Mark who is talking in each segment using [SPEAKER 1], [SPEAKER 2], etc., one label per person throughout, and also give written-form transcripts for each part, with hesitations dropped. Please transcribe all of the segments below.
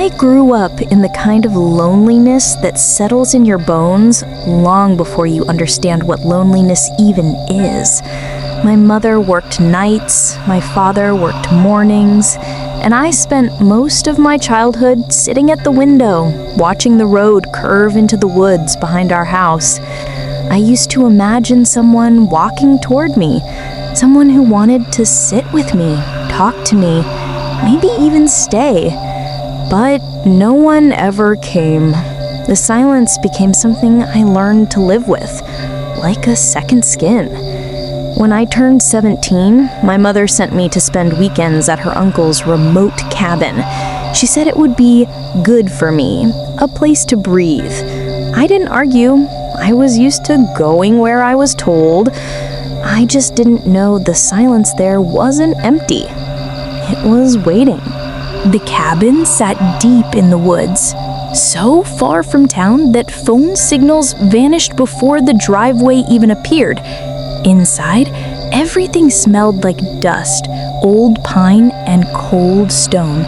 [SPEAKER 1] I grew up in the kind of loneliness that settles in your bones long before you understand what loneliness even is. My mother worked nights, my father worked mornings, and I spent most of my childhood sitting at the window, watching the road curve into the woods behind our house. I used to imagine someone walking toward me, someone who wanted to sit with me, talk to me, maybe even stay. But no one ever came. The silence became something I learned to live with, like a second skin. When I turned 17, my mother sent me to spend weekends at her uncle's remote cabin. She said it would be good for me, a place to breathe. I didn't argue. I was used to going where I was told. I just didn't know the silence there wasn't empty. It was waiting. The cabin sat deep in the woods, so far from town that phone signals vanished before the driveway even appeared. Inside, everything smelled like dust, old pine, and cold stone.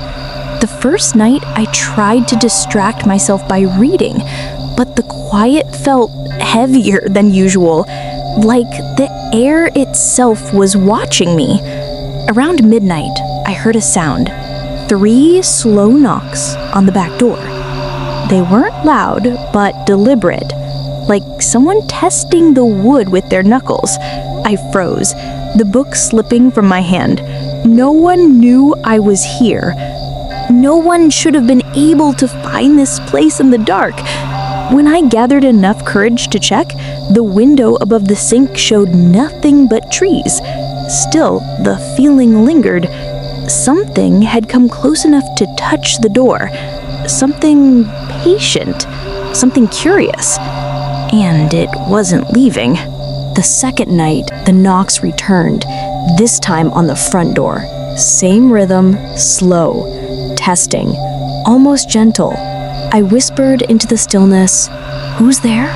[SPEAKER 1] The first night, I tried to distract myself by reading, but the quiet felt heavier than usual, like the air itself was watching me. Around midnight, I heard a sound. 3 slow knocks on the back door. They weren't loud, but deliberate, like someone testing the wood with their knuckles. I froze, the book slipping from my hand. No one knew I was here. No one should have been able to find this place in the dark. When I gathered enough courage to check, the window above the sink showed nothing but trees. Still, the feeling lingered. Something had come close enough to touch the door. Something patient, something curious. And it wasn't leaving. The second night, the knocks returned, this time on the front door. Same rhythm, slow, testing, almost gentle. I whispered into the stillness, "Who's there?"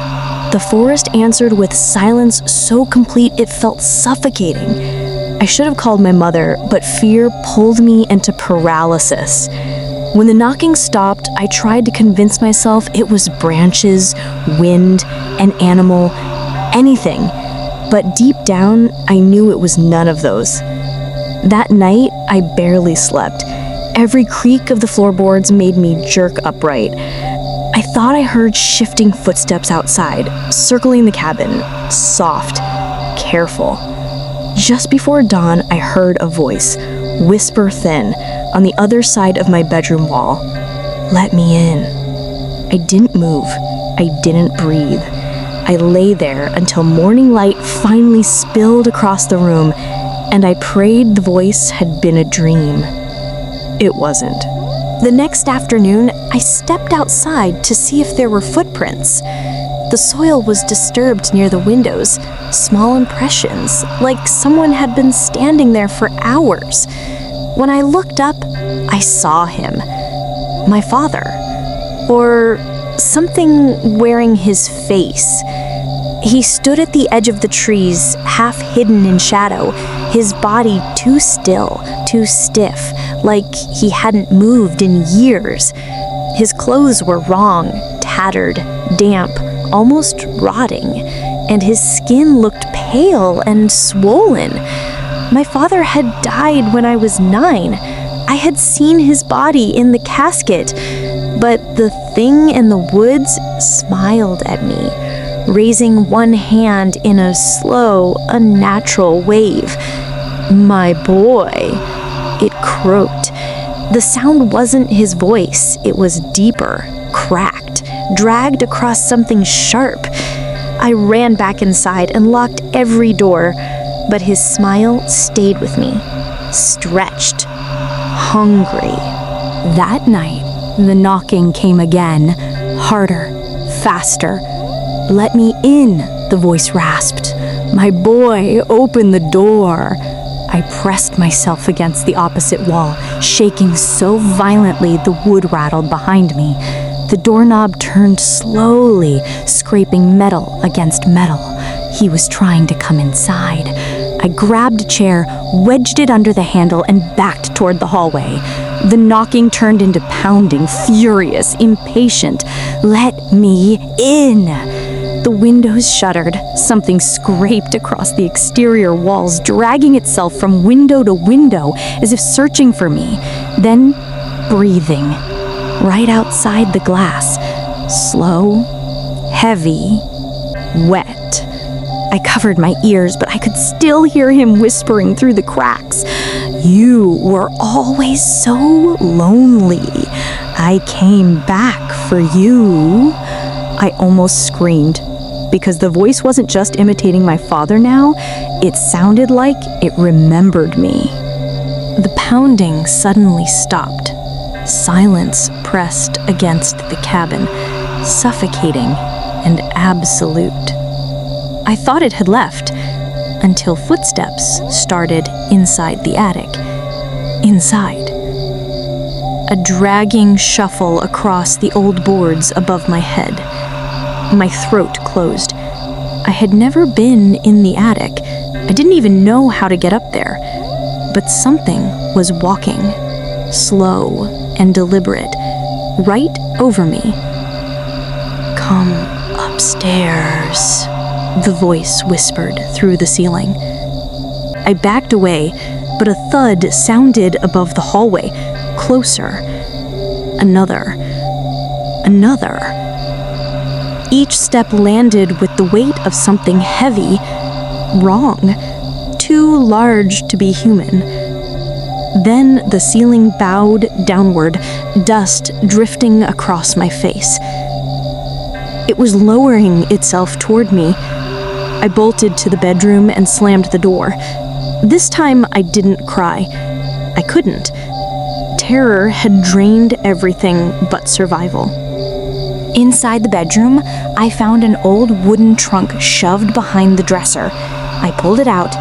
[SPEAKER 1] The forest answered with silence so complete it felt suffocating. I should have called my mother, but fear pulled me into paralysis. When the knocking stopped, I tried to convince myself it was branches, wind, an animal, anything. But deep down, I knew it was none of those. That night, I barely slept. Every creak of the floorboards made me jerk upright. I thought I heard shifting footsteps outside, circling the cabin, soft, careful. Just before dawn, I heard a voice, whisper thin, on the other side of my bedroom wall. "Let me in." I didn't move. I didn't breathe. I lay there until morning light finally spilled across the room, and I prayed the voice had been a dream. It wasn't. The next afternoon, I stepped outside to see if there were footprints. The soil was disturbed near the windows, small impressions, like someone had been standing there for hours. When I looked up, I saw him. My father. Or something wearing his face. He stood at the edge of the trees, half hidden in shadow, his body too still, too stiff, like he hadn't moved in years. His clothes were wrong, tattered, damp, almost rotting, and his skin looked pale and swollen. My father had died when I was 9. I had seen his body in the casket, but the thing in the woods smiled at me, raising one hand in a slow, unnatural wave. "My boy," it croaked. The sound wasn't his voice, it was deeper, cracked, dragged across something sharp. I ran back inside and locked every door, but his smile stayed with me, stretched, hungry. That night, the knocking came again, harder, faster. "Let me in," the voice rasped. "My boy, open the door." I pressed myself against the opposite wall, shaking so violently the wood rattled behind me. The doorknob turned slowly, scraping metal against metal. He was trying to come inside.
[SPEAKER 2] I grabbed a chair, wedged it under the handle, and backed toward the hallway. The knocking turned into pounding, furious, impatient. "Let me in!" The windows shuddered. Something scraped across the exterior walls, dragging itself from window to window as if searching for me. Then, breathing, right outside the glass. Slow, heavy, wet. I covered my ears, but I could still hear him whispering through the cracks. "You were always so lonely. I came back for you." I almost screamed, because the voice wasn't just imitating my father now, it sounded like it remembered me. The pounding suddenly stopped. Silence pressed against the cabin, suffocating and absolute. I thought it had left, until footsteps started inside the attic. Inside. A dragging shuffle across the old boards above my head. My throat closed. I had never been in the attic. I didn't even know how to get up there. But something was walking, slow and deliberate, right over me. "Come upstairs," the voice whispered through the ceiling. I backed away, but a thud sounded above the hallway, closer. Another. Each step landed with the weight of something heavy, wrong, too large to be human. Then the ceiling bowed downward, dust drifting across my face. It was lowering itself toward me. I bolted to the bedroom and slammed the door. This time I didn't cry. I couldn't. Terror had drained everything but survival. Inside the bedroom, I found an old wooden trunk shoved behind the dresser. I pulled it out,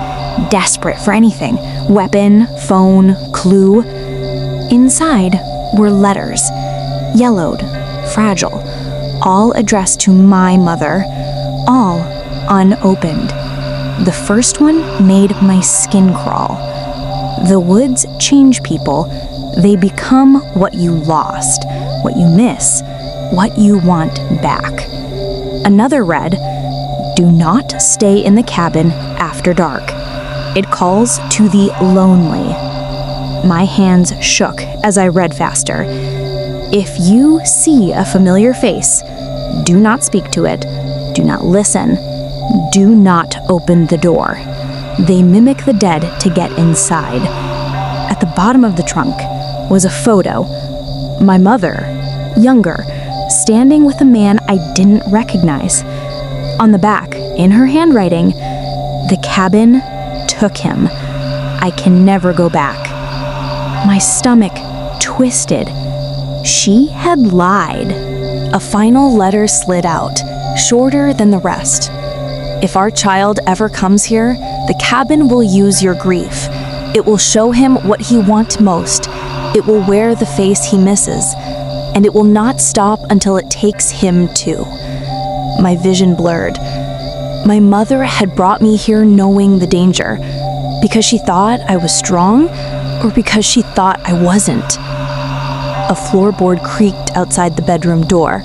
[SPEAKER 2] desperate for anything. Weapon, phone, clue. Inside were letters, yellowed, fragile, all addressed to my mother, all unopened. The first one made my skin crawl. The woods change people. They become what you lost, what you miss, what you want back. Another read, "Do not stay in the cabin after dark. It calls to the lonely." My hands shook as I read faster. "If you see a familiar face, do not speak to it. Do not listen. Do not open the door. They mimic the dead to get inside." At the bottom of the trunk was a photo. My mother, younger, standing with a man I didn't recognize. On the back, in her handwriting, "The cabin took him. I can never go back." My stomach twisted. She had lied. A final letter slid out, shorter than the rest. "If our child ever comes here, the cabin will use your grief. It will show him what he wants most. It will wear the face he misses. And it will not stop until it takes him too." My vision blurred. My mother had brought me here knowing the danger, because she thought I was strong, or because she thought I wasn't. A floorboard creaked outside the bedroom door.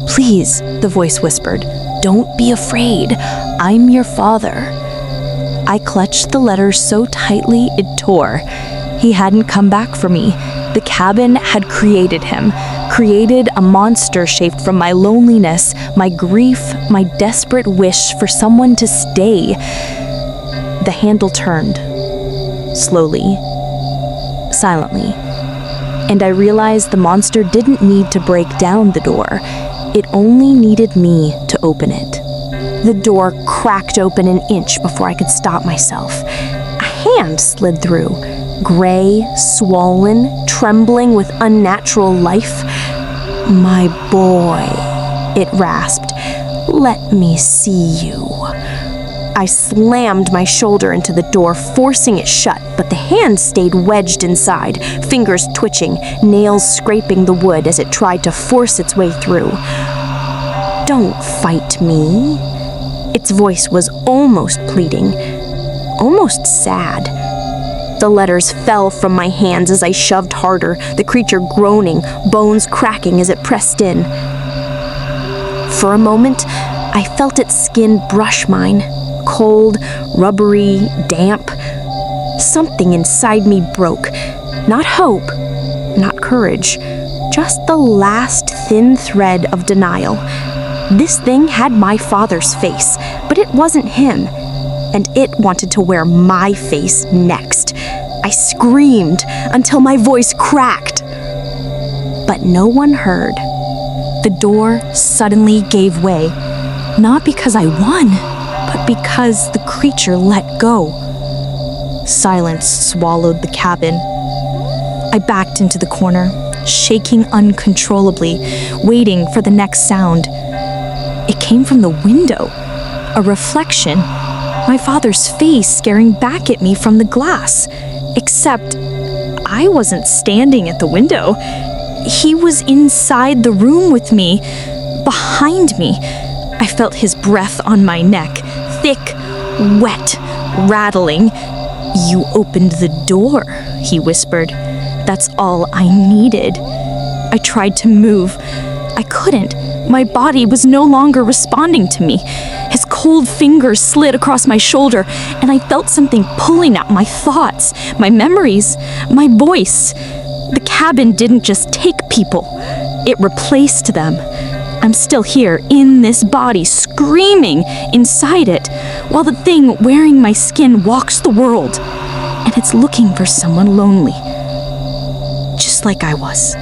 [SPEAKER 2] "Please," the voice whispered, "don't be afraid. I'm your father." I clutched the letter so tightly it tore. He hadn't come back for me. The cabin had created him, created a monster shaped from my loneliness, my grief, my desperate wish for someone to stay. The handle turned, slowly, silently, and I realized the monster didn't need to break down the door. It only needed me to open it. The door cracked open an inch before I could stop myself. A hand slid through. Gray, swollen, trembling with unnatural life. "My boy," it rasped, "let me see you." I slammed my shoulder into the door, forcing it shut, but the hand stayed wedged inside, fingers twitching, nails scraping the wood as it tried to force its way through. "Don't fight me." Its voice was almost pleading. almost sad. The letters fell from my hands as I shoved harder, the creature groaning, bones cracking as it pressed in. For a moment, I felt its skin brush mine, cold, rubbery, damp. Something inside me broke. Not hope, not courage, just the last thin thread of denial. This thing had my father's face, but it wasn't him, and it wanted to wear my face next. I screamed until my voice cracked, but no one heard. The door suddenly gave way, not because I won, but because the creature let go. Silence swallowed the cabin. I backed into the corner, shaking uncontrollably, waiting for the next sound. It came from the window, a reflection, my father's face staring back at me from the glass. Except I wasn't standing at the window. He was inside the room with me, behind me. I felt his breath on my neck, thick, wet, rattling. "You opened the door," he whispered. "That's all I needed." I tried to move. I couldn't. My body was no longer responding to me. His cold fingers slid across my shoulder, and I felt something pulling at my thoughts, my memories, my voice. The cabin didn't just take people, it replaced them. I'm still here, in this body, screaming inside it, while the thing wearing my skin walks the world, and it's looking for someone lonely, just like I was.